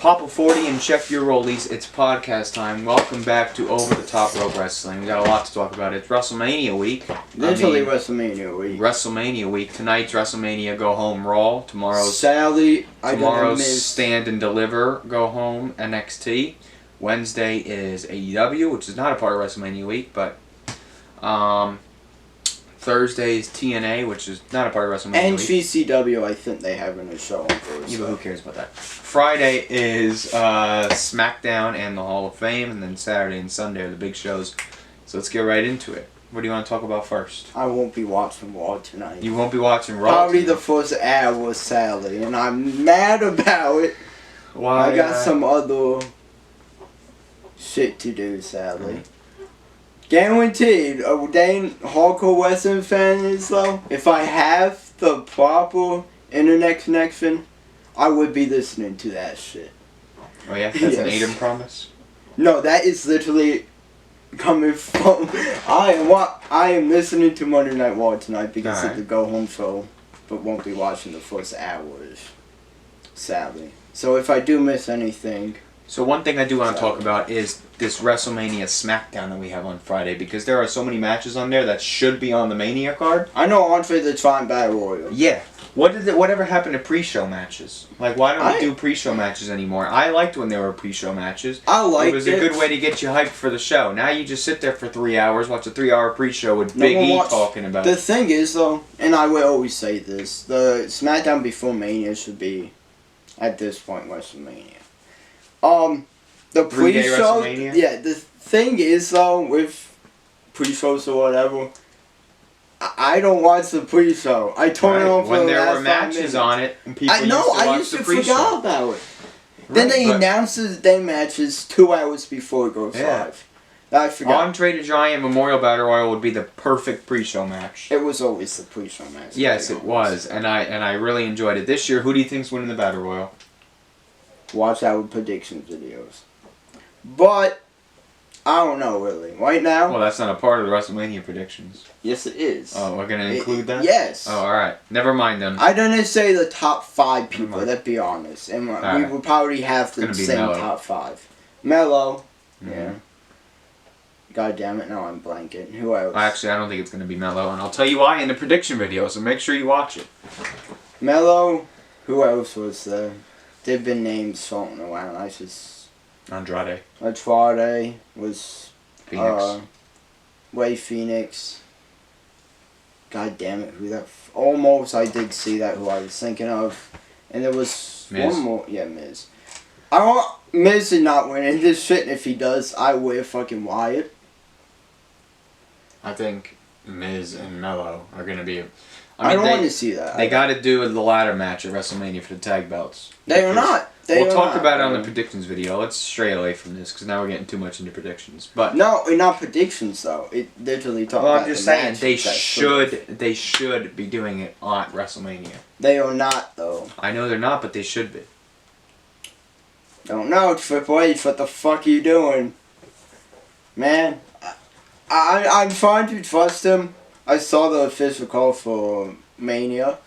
Pop a 40 and check your rollies. It's podcast time. Welcome back to Over the Top Rope Wrestling. We got a lot to talk about. It's WrestleMania week. Literally WrestleMania week. WrestleMania week. Tonight's WrestleMania Go Home Raw. Tomorrow's Stand and Deliver Go Home NXT. Wednesday is AEW, which is not a part of WrestleMania week, but Thursday is TNA, which is not a part of WrestleMania and week. And GCW, I think they're having a show on Thursday. Yeah, but who cares about that? Friday is SmackDown and the Hall of Fame, and then Saturday and Sunday are the big shows. So let's get right into it. What do you want to talk about first? I won't be watching Raw tonight. You won't be watching Raw Probably tonight? the first hour, sadly, and I'm mad about it. Why? I got some other shit to do, sadly. Mm-hmm. Guaranteed, a dang hardcore wrestling fan is though. If I have the proper internet connection, I would be listening to that shit. Oh yeah, that's an Aiden promise. No, that is literally coming from. I am listening to Monday Night Raw tonight because of the go home show, but won't be watching the first hours, sadly. So if I do miss anything. So one thing I do want to talk about is this WrestleMania SmackDown that we have on Friday, because there are so many matches on there that should be on the Mania card. I know Andre the Giant Battle Royal. Yeah. Whatever happened to pre-show matches? Like, why don't we do pre-show matches anymore? I liked when there were pre-show matches. I liked it. It was a good way to get you hyped for the show. Now you just sit there for 3 hours, watch a 3-hour pre-show with Big E talking about it. The thing is, though, and I will always say this, the SmackDown before Mania should be, at this point, WrestleMania. The pre-show, yeah, the thing is, though, with pre-shows or whatever, I don't watch the pre-show. I turn it on for when the there last were matches on it, and people I used to forget about it. Then they announced the matches 2 hours before it goes live. I forgot. Andre the Giant Memorial Battle Royal would be the perfect pre-show match. It was always the pre-show match. Yes, it was, and I really enjoyed it. This year, who do you think's winning the Battle Royal? Watch our prediction videos. But I don't know really. Right now. Well, that's not a part of the WrestleMania predictions. Yes, it is. Oh, we're gonna include that? Yes. Oh, all right. Never mind then. I didn't say the top 5 people. Let's be honest, and we would probably have the same top 5. Mello. Mm-hmm. Yeah. God damn it! Now I'm blanking. Who else? Actually, I don't think it's gonna be Mello, and I'll tell you why in the prediction video. So make sure you watch it. Mello. Who else was there? They've been named floating around. Andrade was Phoenix. Ray Phoenix. God damn it, who that? Almost, I did see that. Who I was thinking of, and there was Miz. one more. Yeah, Miz. I want Miz to not win in this shit. And if he does, I wear fucking Wyatt. I think Miz and Mello are gonna be. I don't want to see that. They got to do the ladder match at WrestleMania for the tag belts. They are not. We'll talk about it on the predictions video. Let's stray away from this because now we're getting too much into predictions. But no, not predictions though. It literally talks about. I'm just saying they should be doing it at WrestleMania. They are not though. I know they're not, but they should be. Don't know, Triple H. What the fuck are you doing, man? I'm trying to trust him. I saw the official call for Mania.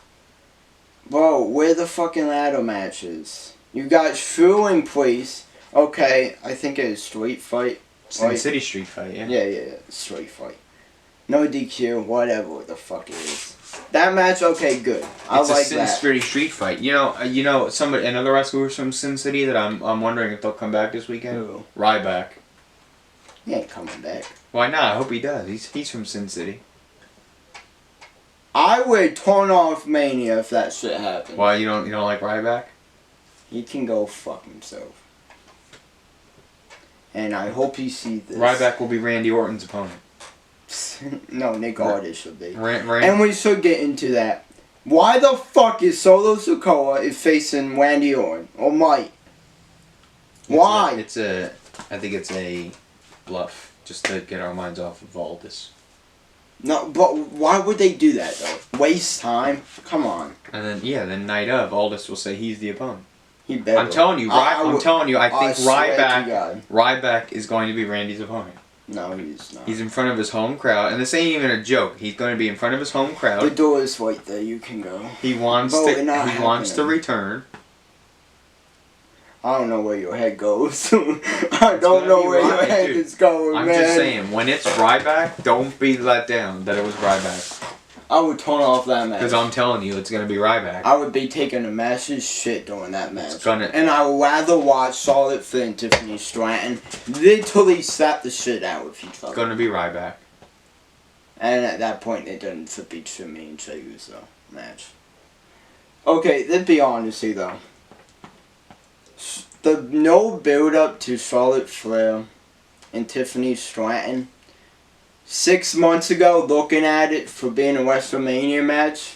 Bro, where the fucking ladder matches? You got Drew and Priest. Okay, I think it is Street Fight. Sin City Street Fight, yeah. Yeah, Street Fight. No DQ, whatever the fuck it is. That match, okay, good. I like that. It's a Sin City Street Fight. You know, another wrestler from Sin City that I'm wondering if they'll come back this weekend. Who? Ryback. He ain't coming back. Why not? I hope he does. He's from Sin City. I would turn off Mania if that shit happened. Why you don't like Ryback? He can go fuck himself. And I hope he sees this. Ryback will be Randy Orton's opponent. No, Nick Aldis should be. And we should get into that. Why the fuck is Solo Sikoa facing Randy Orton or Mike? Why? I think it's a bluff just to get our minds off of Aldis. No, but why would they do that though? Waste time? Come on. And then night of, Aldis will say he's the opponent. He better. I'm telling you, I think Ryback is going to be Randy's opponent. No, he's not. He's in front of his home crowd, and this ain't even a joke. He's going to be in front of his home crowd. The door is right there. You can go. He wants to return. I don't know where your head goes. I don't know where your head is going, I'm man. just saying, when it's Ryback, don't be let down that it was Ryback. I would turn off that match. Because I'm telling you, it's going to be Ryback. I would be taking a massive shit during that match. It's gonna... And I would rather watch Charlotte Flair and Tiffany Stratton literally slap the shit out of each other. It's going to be Ryback. And at that point, it doesn't fit between me and Jey Uso match. Okay, let's be honest here, though. The no build-up to Charlotte Flair and Tiffany Stratton 6 months ago, looking at it for being a WrestleMania match,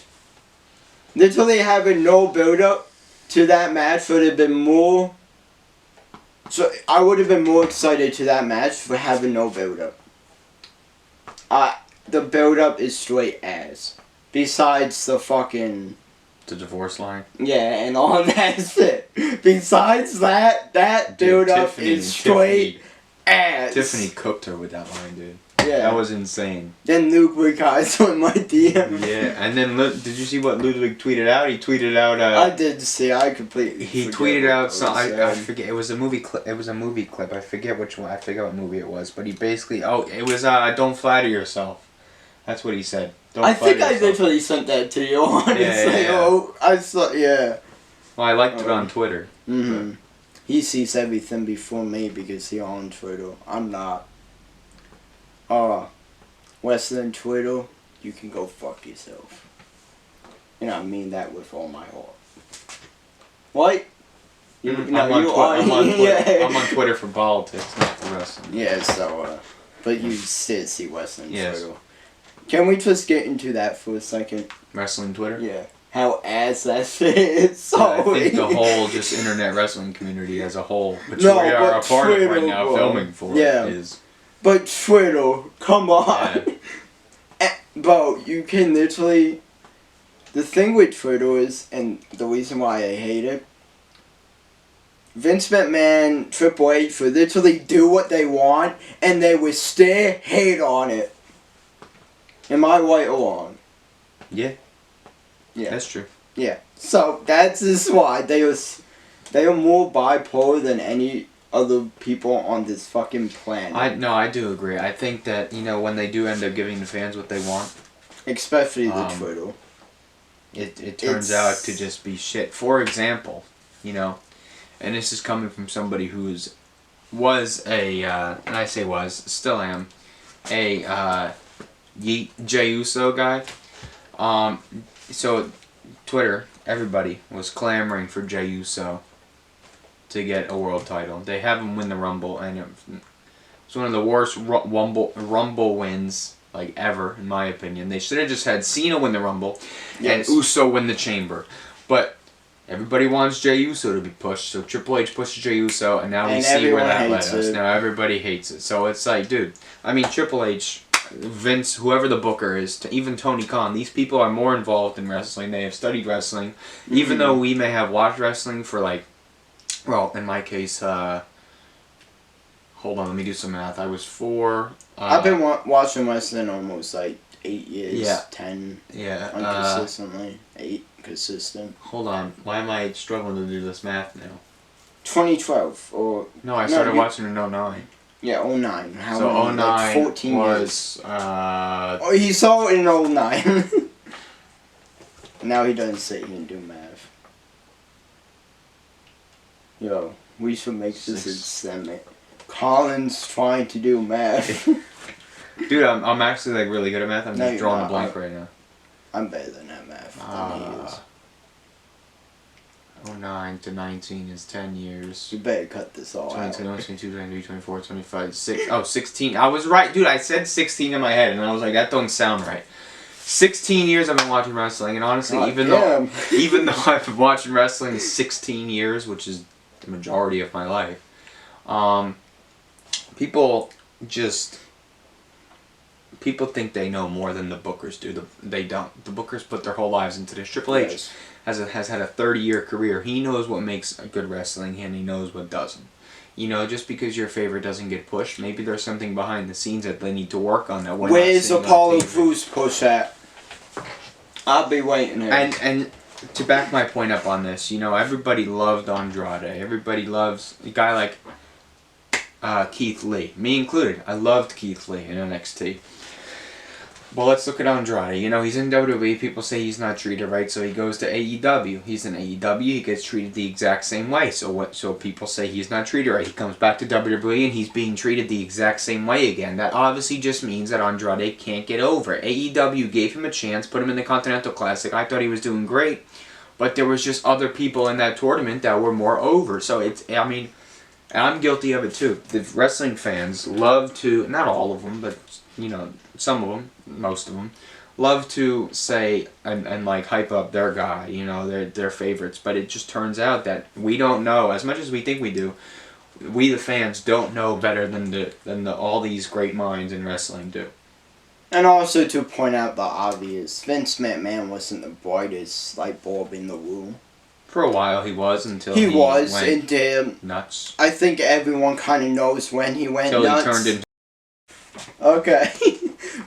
literally having no build-up to that match would have been more... So, I would have been more excited to that match for having no build-up. The build-up is straight ass. Besides the fucking... The divorce line? Yeah, and all that shit. Besides that, build-up is straight ass. Tiffany cooked her with that line, dude. Yeah. That was insane. Then Ludwig eyes on my DM. Yeah, and then did you see what Ludwig tweeted out? He tweeted out. I did see. I completely. He tweeted out some. I forget. It was a movie clip. It was a movie clip. I forget which one. I forget what movie it was. But he basically. Oh, it was. Don't flatter yourself. That's what he said. I think I literally sent that to you. Honestly, oh, I saw. Yeah. Well, I liked it on Twitter. Mhm. He sees everything before me because he's on Twitter. I'm not. Western Twitter, you can go fuck yourself. And I mean that with all my heart. What? I'm on Twitter for politics, not for wrestling. Yeah, so, but you did see Western yes. Twitter. Can we just get into that for a second? Wrestling Twitter? Yeah. How ass that shit is. So I think the whole just internet wrestling community as a whole, which we are a part of right now, filming for is... But Twitter, come on. Yeah. Bro, you can literally... The thing with Twitter is, and the reason why I hate it, Vince McMahon, Triple H would literally do what they want, and they would still hate on it. Am I right or wrong? Yeah. Yeah. That's true. Yeah. So, that's just why they are more bipolar than any other people on this fucking planet. I do agree. I think that, when they do end up giving the fans what they want, especially the Twitter, it turns out to just be shit. For example, and this is coming from somebody who's and I say was, still am, a Jey Uso guy. So Twitter, everybody was clamoring for Jey Uso to get a world title. They have him win the Rumble, and it's one of the worst Rumble wins ever, in my opinion. They should have just had Cena win the Rumble and Uso win the Chamber. But everybody wants Jey Uso to be pushed, so Triple H pushes Jey Uso, and now we see where that led us. Now everybody hates it. So it's dude, I mean, Triple H, Vince, whoever the booker is, even Tony Khan, these people are more involved in wrestling. They have studied wrestling. Even though we may have watched wrestling for well, in my case, hold on, let me do some math. I was 4. I've been watching wrestling almost 8 years. Yeah. 10. Yeah. Unconsistently. 8 consistent. Hold on. Why am I struggling to do this math now? 2012 or... No, I started watching in 09. Yeah, 09. How so many? 09 14 was... years. Oh, he saw it in 09. Now he doesn't say he can do math. Yo, we should make this experiment. Colin's trying to do math. Dude, I'm actually really good at math. I'm just drawing a blank right now. I'm better than that math than he is. 09 to 19 is 10 years. You better cut this all 22, out. 22, 23, 24, 25, 16. I was right. Dude, I said 16 in my head, and I was like, that don't sound right. 16 years I've been watching wrestling, and honestly, even though I've been watching wrestling 16 years, which is the majority of my life, people think they know more than the bookers do. They don't. The bookers put their whole lives into this. Triple H has had a 30-year career. He knows what makes a good wrestling, and he knows what doesn't. Just because your favorite doesn't get pushed, maybe there's something behind the scenes that they need to work on. That we're Where's Apollo Crews push at? I'll be waiting here. And to back my point up on this, you know, everybody loved Andrade. Everybody loves a guy like Keith Lee, me included. I loved Keith Lee in NXT. Well, let's look at Andrade. You know, he's in WWE. People say he's not treated right, so he goes to AEW. He's in AEW. He gets treated the exact same way. So people say he's not treated right. He comes back to WWE, and he's being treated the exact same way again. That obviously just means that Andrade can't get over. AEW gave him a chance, put him in the Continental Classic. I thought he was doing great, but there was just other people in that tournament that were more over. So I mean, and I'm guilty of it too. The wrestling fans love to, not all of them, but you know, some of them, most of them, love to say and like hype up their guy, you know, their favorites. But it just turns out that we don't know, as much as we think we do, we the fans don't know better than all these great minds in wrestling do. And also to point out the obvious, Vince McMahon wasn't the brightest light bulb in the room. For a while he was, until he was went into nuts. I think everyone kind of knows when he went until nuts. He turned into. Okay.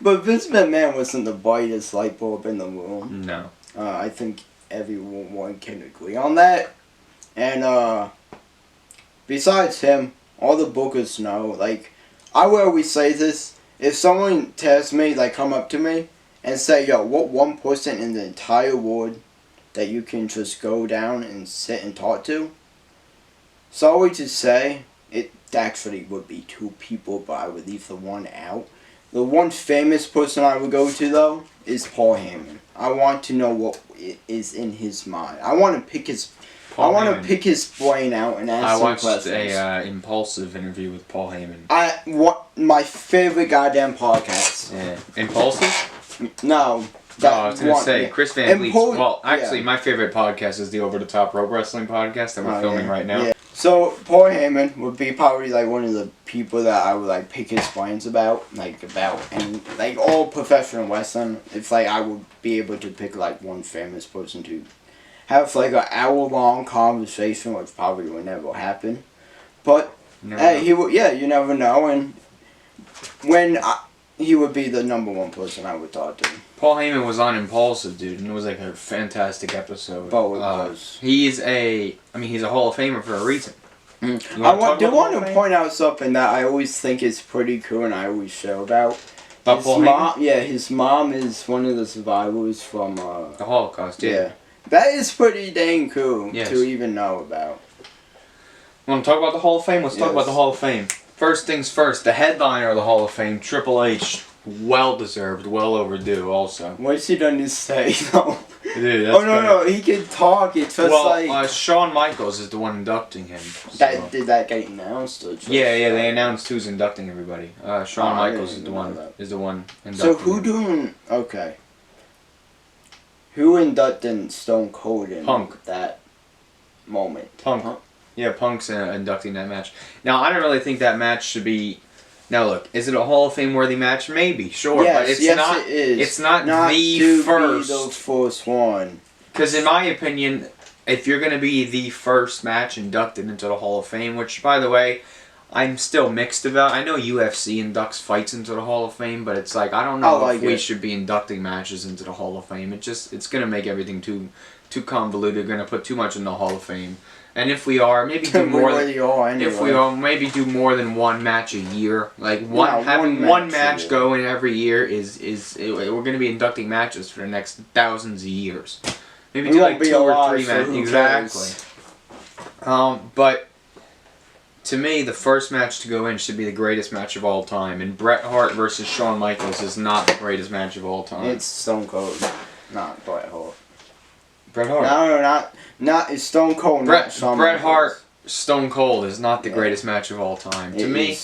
But Vince McMahon wasn't the brightest light bulb in the room. No. I think everyone can agree on that. And besides him, all the bookers know. Like, I will always say this. If someone tells me, like, come up to me and say, yo, what one person in the entire world that you can just go down and sit and talk to? Sorry to say, it actually would be two people, but I would leave the one out. The one famous person I would go to, though, is Paul Heyman. I want to know what is in his mind. I want to pick his pick his brain out and ask him questions. I watched a Impulsive interview with Paul Heyman. My favorite goddamn podcast. Yeah. Impulsive? No. I was going to say, Chris Van Vliet's... Well, actually, yeah. My favorite podcast is the Over the Top Rope Wrestling podcast that we're filming right now. Yeah. So, Paul Heyman would be probably, like, one of the people that I would, like, pick his brains about. And, like, all professional wrestling. If, like, I would be able to pick, like, one famous person to have, like, an hour-long conversation, which probably would never happen. But, hey, you never know. And he would be the number one person I would talk to. Paul Heyman was on Impulsive, dude, and it was like a fantastic episode. Oh, it was. He's a Hall of Famer for a reason. I do want to point out something that I always think is pretty cool and I always show about. About Paul Heyman? Yeah, his mom is one of the survivors from... the Holocaust, yeah. That is pretty dang cool to even know about. Want to talk about the Hall of Fame? Let's talk about the Hall of Fame. First things first, the headliner of the Hall of Fame, Triple H. Well deserved, well overdue also. What's he done to say, though? Dude, that's no, he can talk, it's just like... Shawn Michaels is the one inducting him. So. Did that get announced? Or just they announced who's inducting everybody. Shawn Michaels is the one inducting So who him. doing... Okay. Who inducted Stone Cold in Punk. That moment? Punk. Huh? Yeah, Punk's inducting that match. Now, I don't really think that match should be... Now look, is it a Hall of Fame worthy match? Maybe, sure, yes, but it's not. It is. It's not the first. Be the first one. Because in my opinion, if you're going to be the first match inducted into the Hall of Fame, which by the way, I'm still mixed about. I know UFC inducts fights into the Hall of Fame, but it's like I don't know if we should be inducting matches into the Hall of Fame. It's going to make everything too convoluted. Going to put too much in the Hall of Fame. And if we are, maybe do more. If we are, maybe do more than one match a year. Like having one match go in every year is we're going to be inducting matches for the next thousands of years. Maybe do like 2 or 3 matches exactly. But to me, the first match to go in should be the greatest match of all time. And Bret Hart versus Shawn Michaels is not the greatest match of all time. It's Stone Cold, not Bret Hart. Bret Hart. No, not it's Stone Cold. Bret Hart, Stone Cold is not the greatest match of all time. To me,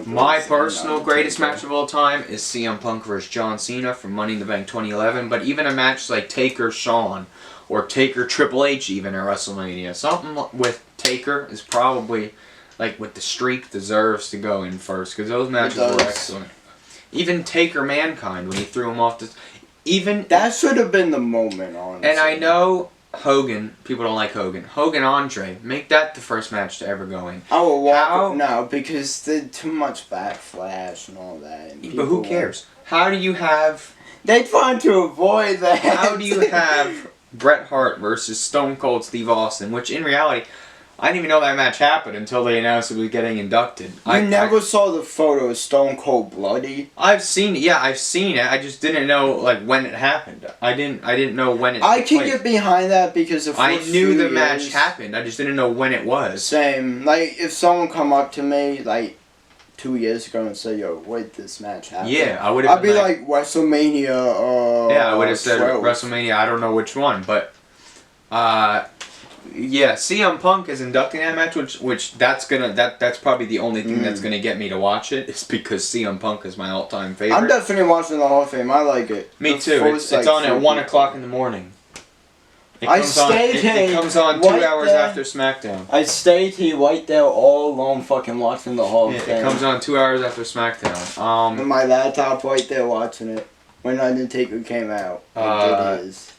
my personal greatest match of all time is CM Punk versus John Cena from Money in the Bank 2011. But even a match like Taker Shawn or Taker Triple H even at WrestleMania, something with Taker is probably like with the streak deserves to go in first because those matches were excellent. Even Taker Mankind when he threw him off the. Even that should have been the moment, honestly. And I know Hogan, people don't like Hogan. Hogan Andre, make that the first match to ever go in. I will walk no, because there's too much backlash and all that. And but who cares? How do you have... They trying to avoid that. How do you have Bret Hart versus Stone Cold Steve Austin, which in reality, I didn't even know that match happened until they announced it was getting inducted. I never saw the photo of Stone Cold bloody. I've seen it. Yeah, I've seen it. I just didn't know like when it happened. I didn't know when it. I can get behind that because I knew the match happened. I just didn't know when it was. Same. Like if someone come up to me like 2 years ago and say, "Yo, wait, this match happened." Yeah, I would have. I'd be like WrestleMania. Yeah, I would have said 12. WrestleMania. I don't know which one, but yeah, CM Punk is inducting that match, which that's probably the only thing that's gonna get me to watch it. Is because CM Punk is my all-time favorite. I'm definitely watching the Hall of Fame. I like it. Me too. It's on at 1 o'clock in the morning. It comes on 2 hours after SmackDown. I stayed here right there all alone fucking watching the Hall of Fame. It comes on 2 hours after SmackDown. With my laptop right there watching it when Undertaker came out. It did his.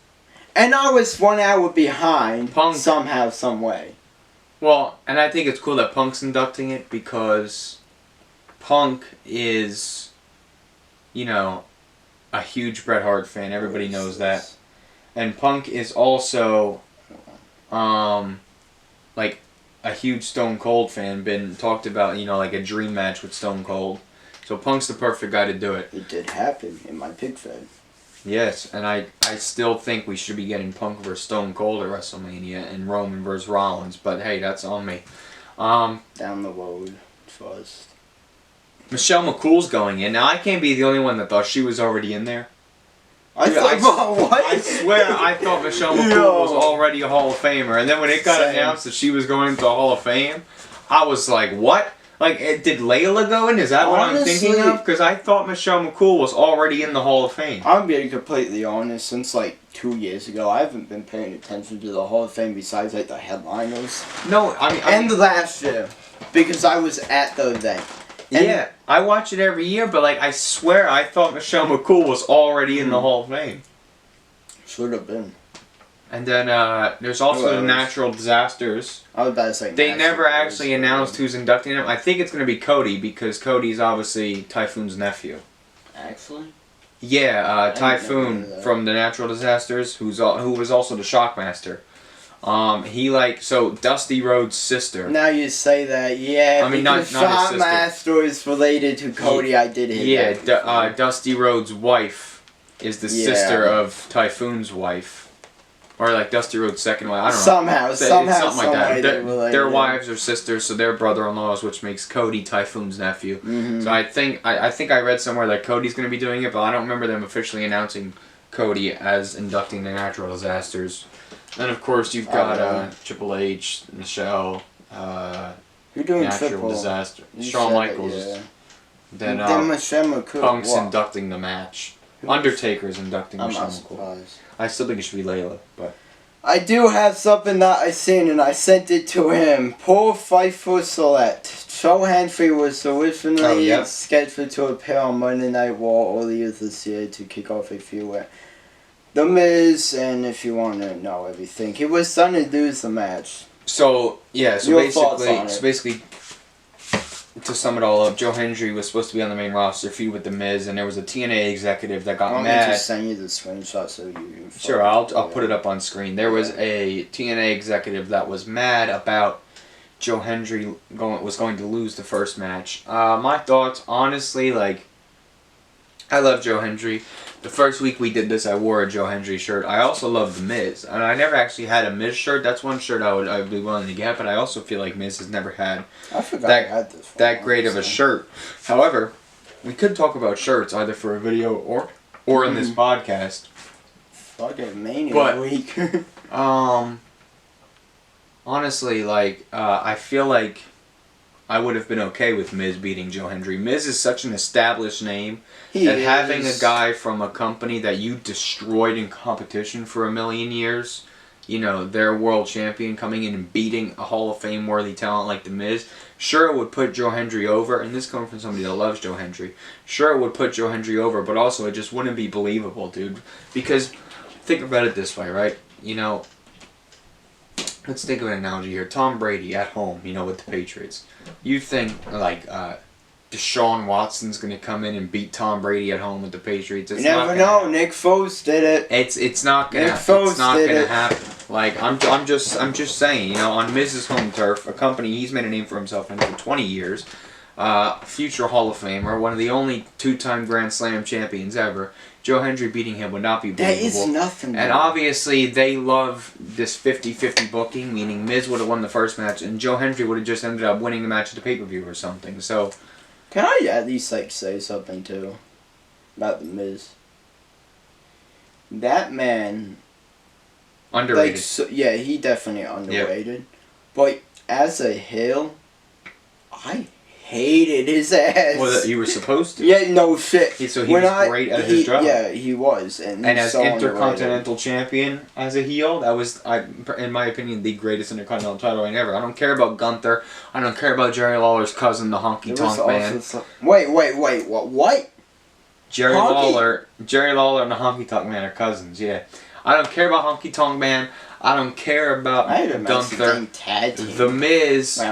And I was 1 hour behind Punk, somehow, some way. Well, and I think it's cool that Punk's inducting it because Punk is, you know, a huge Bret Hart fan. Everybody knows that. And Punk is also, like, a huge Stone Cold fan. Been talked about, you know, like a dream match with Stone Cold. So Punk's the perfect guy to do it. It did happen in my pig fed. Yes, and I still think we should be getting Punk versus Stone Cold at WrestleMania and Roman versus Rollins, but hey, that's on me. Down the road first. Michelle McCool's going in. Now, I can't be the only one that thought she was already in there. What? I swear I thought Michelle McCool was already a Hall of Famer, and then when it got announced that she was going into the Hall of Fame, I was like, what? Like, did Layla go in? Is that what I'm thinking of? Because I thought Michelle McCool was already in the Hall of Fame. I'm being completely honest. Since, like, 2 years ago, I haven't been paying attention to the Hall of Fame besides, like, the headliners. No, I mean... the last year. Because I was at the event. And yeah, I watch it every year, but, like, I swear I thought Michelle McCool was already in the Hall of Fame. Should have been. And then there's also the natural disasters. I was about to say they never actually announced who's inducting him. I think it's going to be Cody because Cody's obviously Typhoon's nephew. Actually? Yeah, Typhoon from the natural disasters, who was also the Shockmaster. So Dusty Rhodes' sister. Now you say that, yeah. I mean, not his sister. Shockmaster is related to Cody. I did hit that. Yeah, Dusty Rhodes' wife is the sister of Typhoon's wife. Or like Dusty Rhodes' second wife. I don't know. Somehow, something like that. Their wives are sisters, so they're brother-in-laws, which makes Cody Typhoon's nephew. Mm-hmm. So I think I read somewhere that Cody's going to be doing it, but I don't remember them officially announcing Cody as inducting the natural disasters. Then of course you've got Triple H, Michelle, You're doing natural disaster, Shawn Michaels. Yeah. Then Michelle Punk's inducting the match. Undertaker's inducting Michelle McCool. Surprised. I still think it should be Layla, but... I do have something that I seen and I sent it to him. Poor Fightful Select. Joe Hendry was originally scheduled to appear on Monday Night Raw earlier this year to kick off a feud with The Miz, and if you want to know everything, he was done to lose the match. So, yeah, Your basically, to sum it all up, Joe Hendry was supposed to be on the main roster feud with The Miz, and there was a TNA executive that got mad. I'll just send you the screenshot so you... Sure, I'll put it up on screen. There was a TNA executive that was mad about Joe Hendry was going to lose the first match. My thoughts, honestly, like, I love Joe Hendry. The first week we did this, I wore a Joe Hendry shirt. I also love The Miz, and I never actually had a Miz shirt. That's one shirt I'd be willing to get, but I also feel like Miz has never had that great of a shirt. However, we could talk about shirts either for a video or in this podcast. Fucking Mania week. Honestly, like, I feel like I would have been okay with Miz beating Joe Hendry. Miz is such an established name that having a guy from a company that you destroyed in competition for a million years, you know, their world champion coming in and beating a Hall of Fame worthy talent like The Miz, sure it would put Joe Hendry over, and this coming from somebody that loves Joe Hendry, sure it would put Joe Hendry over, but also it just wouldn't be believable, dude. Because, think about it this way, right? You know, let's think of an analogy here. Tom Brady at home, you know, with the Patriots. You think, like, Deshaun Watson's going to come in and beat Tom Brady at home with the Patriots. You never know. Nick Foles did it. It's not gonna happen. Like I'm just saying, you know, on Miz's home turf, a company he's made a name for himself in for 20 years, future Hall of Famer, one of the only 2-time Grand Slam champions ever. Joe Hendry beating him would not be believable. That is nothing. And obviously they love this 50-50 booking, meaning Miz would have won the first match and Joe Hendry would have just ended up winning the match at the pay-per-view or something. So. Can I at least say something too about the Miz? That man, Underrated. yeah, he definitely underrated. Yep. But as a heel, I hated his ass. Well, you were supposed to. Yeah, no shit. So he was great at his job. Yeah, he was, and as so Intercontinental Champion as a heel, that was, in my opinion, the greatest Intercontinental title reign ever. I don't care about Gunther. I don't care about Jerry Lawler's cousin, the Honky Tonk Man. Wait, what? Jerry Lawler and the Honky Tonk Man are cousins. Yeah, I don't care about Honky Tonk Man. I don't care about Gunther. The Miz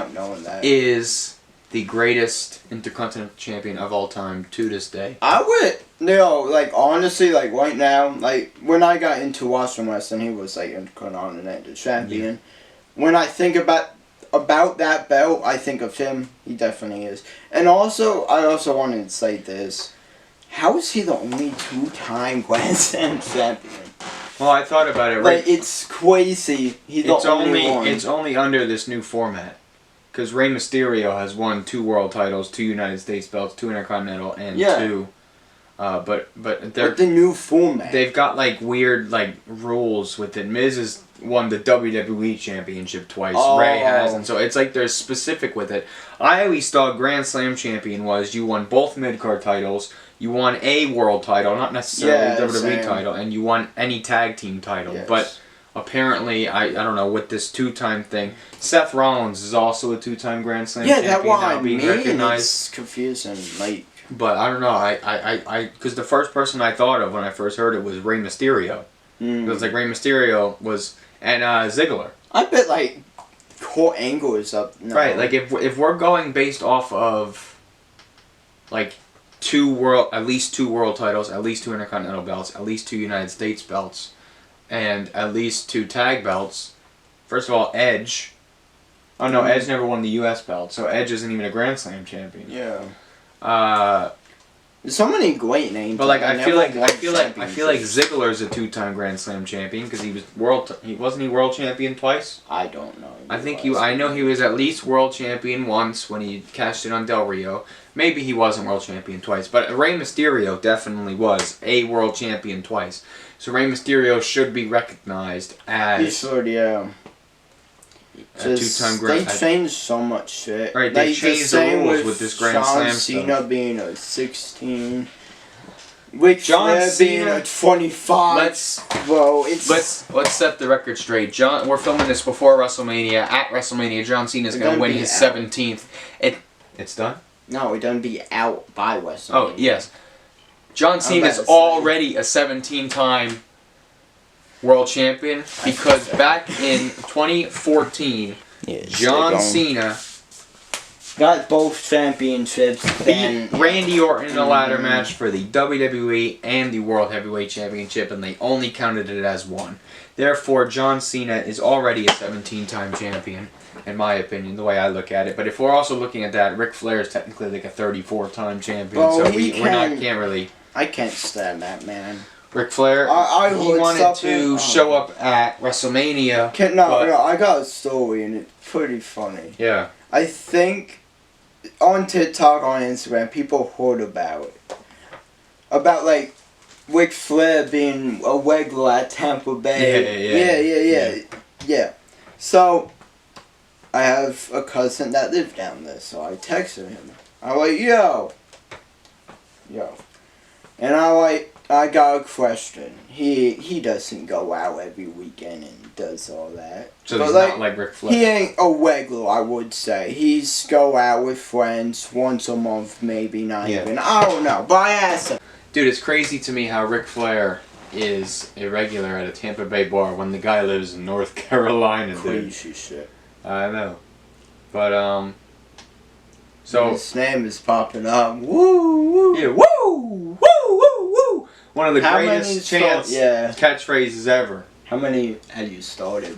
is the greatest Intercontinental Champion of all time to this day. I would, like, honestly, like, right now, like, when I got into watching wrestling, he was, like, Intercontinental Champion. Yeah. When I think about that belt, I think of him. He definitely is. And also, I also wanted to say this. How is he the only 2-time Grand Slam champion? Well, I thought about it. Like, it's crazy. He's the only one. It's only under this new format. Because Rey Mysterio has won 2 world titles, 2 United States belts, 2 Intercontinental, and 2. But they're with the new format. They've got like weird like rules with it. Miz has won the WWE Championship twice. Rey has, and so it's like they're specific with it. I always thought Grand Slam champion was you won both mid-card titles, you won a world title, not necessarily WWE title, and you won any tag team title. Yes. But apparently, I don't know, with this 2-time thing, Seth Rollins is also a 2-time Grand Slam champion now being recognized. It's confusing, like. But I don't know, because the first person I thought of when I first heard it was Rey Mysterio. It was like Rey Mysterio was, and Ziggler. I bet like Kurt Angle is up now. Right, like if we're going based off of like at least 2 world titles, at least 2 Intercontinental belts, at least 2 United States belts, and at least 2 tag belts. First of all, Edge. Oh no, Edge never won the U.S. belt, so Edge isn't even a Grand Slam champion. Yeah. There's so many great names. But like I feel like Ziggler's a 2-time Grand Slam champion because he was wasn't he world champion twice? I don't know. I know he was at least world champion once when he cashed in on Del Rio. Maybe he wasn't world champion twice, but Rey Mysterio definitely was a world champion twice. So Rey Mysterio should be recognized as he should, yeah. A 2-time Grand. They changed so much shit. Right, they changed the rules with this Grand Slam stuff. John Cena being a 16. Ric Flair being a 25. Let's set the record straight. We're filming this before WrestleMania. At WrestleMania, John Cena's going to win his 17th. It's done? No, it doesn't be out by WrestleMania. Oh, yes. John Cena's already a 17-time world champion because back in 2014, John Cena got both championships. Beat Randy Orton in a ladder match for the WWE and the World Heavyweight Championship, and they only counted it as one. Therefore, John Cena is already a 17-time champion, in my opinion, the way I look at it. But if we're also looking at that, Ric Flair is technically like a 34-time champion, so can't really. I can't stand that, man. Ric Flair, he wanted to show up at WrestleMania. I got a story and it's pretty funny. Yeah. I think on TikTok, on Instagram, people heard about it. About like Ric Flair being a regular at Tampa Bay. Yeah. So I have a cousin that lived down there, so I texted him. I'm like, yo. And I got a question. He doesn't go out every weekend and does all that. So he's not like Ric Flair. He ain't a regular, I would say. He's go out with friends once a month, maybe not even. I don't know, but I asked him. Dude, it's crazy to me how Ric Flair is a regular at a Tampa Bay bar when the guy lives in North Carolina, dude. Crazy shit. I know. But, So his name is popping up. Woo, woo. yeah, woo, woo, woo, woo. One of the greatest chants catchphrases ever. How many had you started?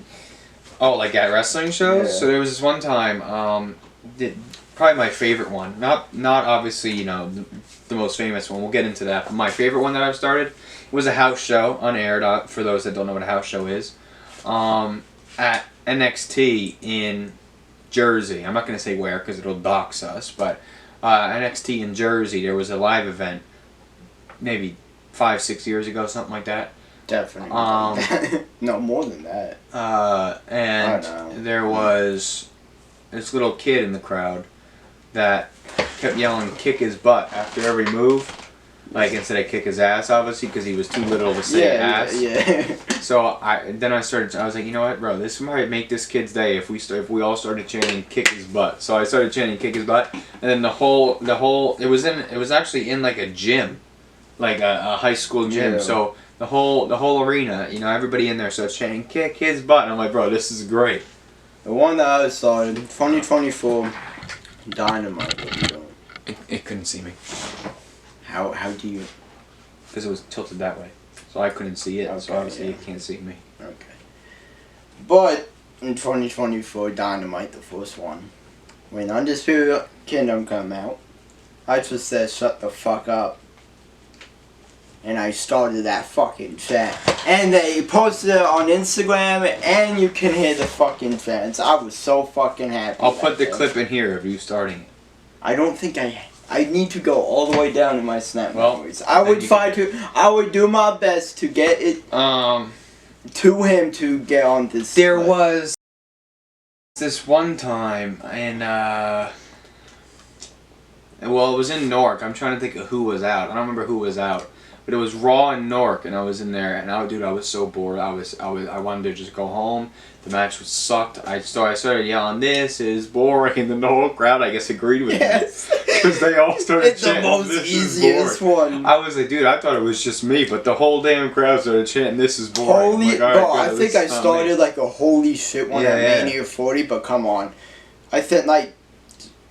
Oh, like at wrestling shows? Yeah. So there was this one time, probably my favorite one. Not obviously, you know, the most famous one. We'll get into that. But my favorite one that I've started was a house show, unaired, for those that don't know what a house show is, at NXT in Jersey. I'm not going to say where because it'll dox us, but NXT in Jersey, there was a live event maybe 5-6 years ago, something like that. Definitely. No, more than that. And there was this little kid in the crowd that kept yelling "kick his butt" after every move, like instead of "kick his ass," obviously, because he was too little to say ass. Yeah. So I was like, you know what, bro, this might make this kid's day if we all started chanting "kick his butt." So I started chanting "kick his butt," and then the whole it was actually in like a gym, like a high school gym. Yeah. So the whole arena, you know, everybody in there starts chanting "kick his butt," and I'm like, bro, this is great. The one that I started, 2024, Dynamite. What are you doing? It couldn't see me How do you? because it was tilted that way, so I couldn't see it. Okay, So obviously yeah. it can't see me. Okay. But in 2024, Dynamite, the first one, when Undisputed Kingdom come out, I just said, "Shut the fuck up." And I started that fucking chant. And they posted it on Instagram, and you can hear the fucking chants. I was so fucking happy. I'll put the clip in here of you starting it. I don't think I need to go all the way down in my snap memories. I then would you try can to. I would do my best to get it to him to get on this. There was this one time in well, it was in Newark. I'm trying to think of who was out. I don't remember who was out. But it was Raw in Newark, and I was in there, and I was so bored. I wanted to just go home. The match was sucked. I started yelling, "This is boring," and the whole crowd, I guess, agreed with me because they all started It's the chanting, most "This easiest is boring." one. I was like, dude, I thought it was just me, but the whole damn crowd started chanting, "This is boring." Holy, like, all right, bro! I good, think I started like a holy shit one at Mania 40, but come on, I think like,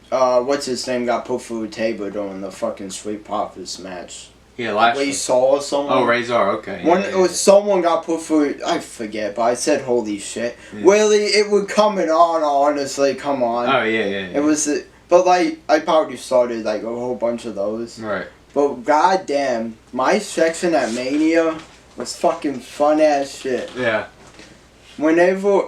what's his name got put through a table during the fucking Street Profits match. Yeah, last Ray Saw or someone. Oh, Razor, okay. Someone got put through. I forget, but I said holy shit. Yeah. Really, it would come on. Honestly, come on. Oh yeah. It was, but like I probably started like a whole bunch of those. Right. But goddamn, my section at Mania was fucking fun ass shit. Yeah. Whenever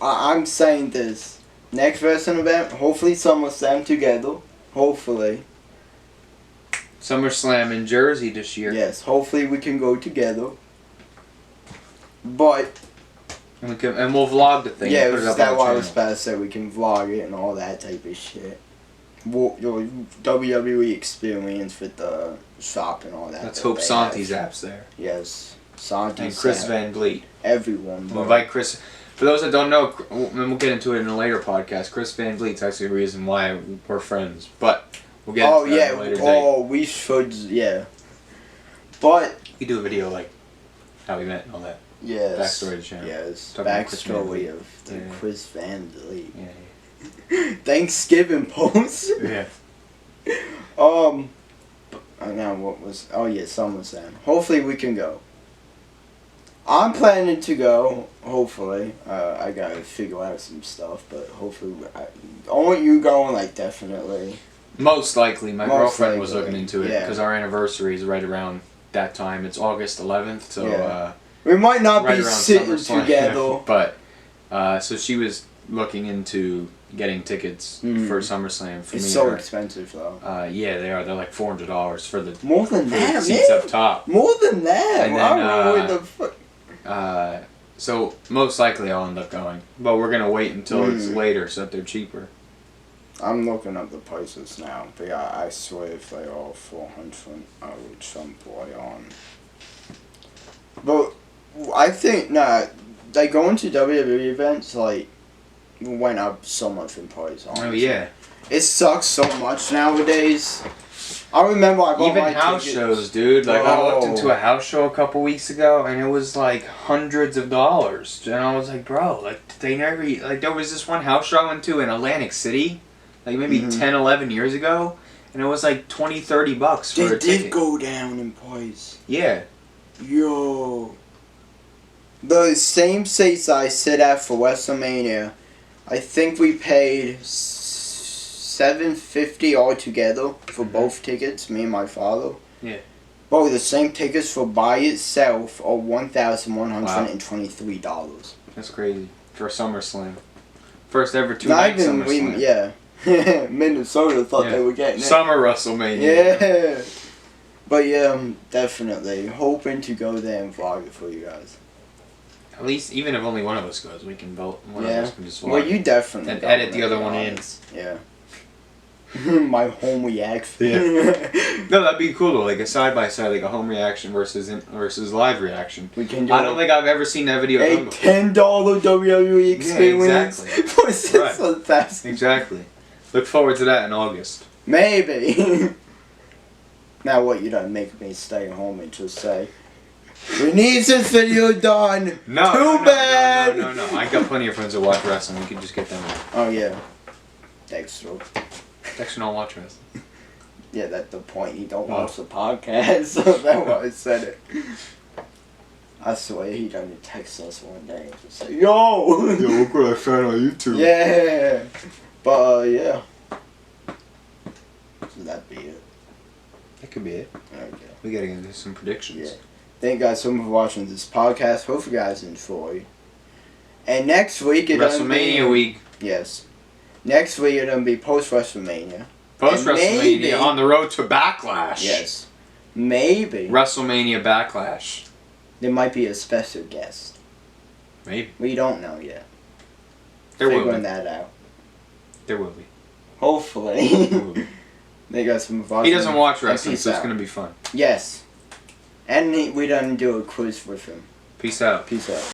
I'm saying this next wrestling event, hopefully SummerSlam together. Hopefully. SummerSlam in Jersey this year. Yes, hopefully we can go together. But we'll vlog the thing. Yeah, put it up that's on why I the was about to say we can vlog it and all that type of shit. Your WWE experience with the shop and all that. Let's hope Santi's app's there. Yes, Santi's and Chris Van Vliet. Everyone. We'll invite Chris. For those that don't know, and we'll get into it in a later podcast. Chris Van Vliet's actually the reason why we're friends, but. We'll get into that in a later date. We should, yeah. But we do a video like how we met and all that. Yes. Backstory to the channel. Yes. Backstory of the Chris Van Vliet. Yeah. Thanksgiving post. Yeah. Now what was? Oh yeah, SummerSlam. Hopefully we can go. I'm planning to go. Hopefully, I gotta figure out some stuff, but hopefully, I want you going. Like definitely. Most likely, my girlfriend was looking into it because our anniversary is right around that time. It's August 11th, so we might not right be sitting together. But so she was looking into getting tickets for SummerSlam. For it's so expensive though. Yeah, they are. They're like $400 for the more than that seats up top. More than that. And then, I don't know where the fuck. So most likely I'll end up going, but we're gonna wait until it's later so that they're cheaper. I'm looking up the prices now, but yeah, I swear if they are 400, I would jump right on. But I think like going to WWE events like went up so much in price. Honestly. Oh yeah, it sucks so much nowadays. I remember I bought even my house tickets. shows, dude. Like I looked into a house show a couple weeks ago, and it was like hundreds of dollars. And I was like, bro, like they never like there was this one house show I went to in Atlantic City. like maybe 10, 11 years ago, and it was like $20, $30 for They a ticket. did go down in price. Yeah. Yo. The same seats I sit at for WrestleMania, I think we paid $750 altogether for both tickets, me and my father. Yeah. Bro, the same tickets for by itself are $1,123. That's crazy. For SummerSlam. First ever Not two-night even SummerSlam. yeah. Minnesota thought they were getting it. Summer WrestleMania. Yeah. But yeah, I'm definitely hoping to go there and vlog it for you guys. At least, even if only one of us goes, we can vote. One of us can just vlog. Well, you definitely and go, edit the other one in. Yeah. My home reaction. Yeah. No, that'd be cool though. Like a side by side, like a home reaction versus live reaction. We can do I don't think I've ever seen that video done a before. $10 WWE experience. Yeah, exactly. For 6,000. Exactly. Look forward to that in August. Maybe. Now what, you don't make me stay home and just say, we need this video done. No. Too bad. No. I got plenty of friends that watch wrestling. We could just get them. Oh yeah. Thanks, bro. Dexter don't watch wrestling. Yeah, that's the point. He don't watch the podcast. So that's why I said it. I swear he done text us one day and just say, yo! look what I found on YouTube. Yeah. But yeah. So that'd be it. That could be it. Okay. We gotta get into some predictions. Yeah. Thank you guys so much for watching this podcast. Hope you guys enjoy. And next week WrestleMania week. Yes. Next week it'll be post WrestleMania. Post WrestleMania on the road to Backlash. Yes. Maybe. WrestleMania Backlash. There might be a special guest. Maybe. We don't know yet. There will Figuring be. that out. There will be. Hopefully. There will be. They got some He doesn't watch wrestling, so it's out. gonna be fun. Yes. And we done do a quiz with him. Peace out. Peace out.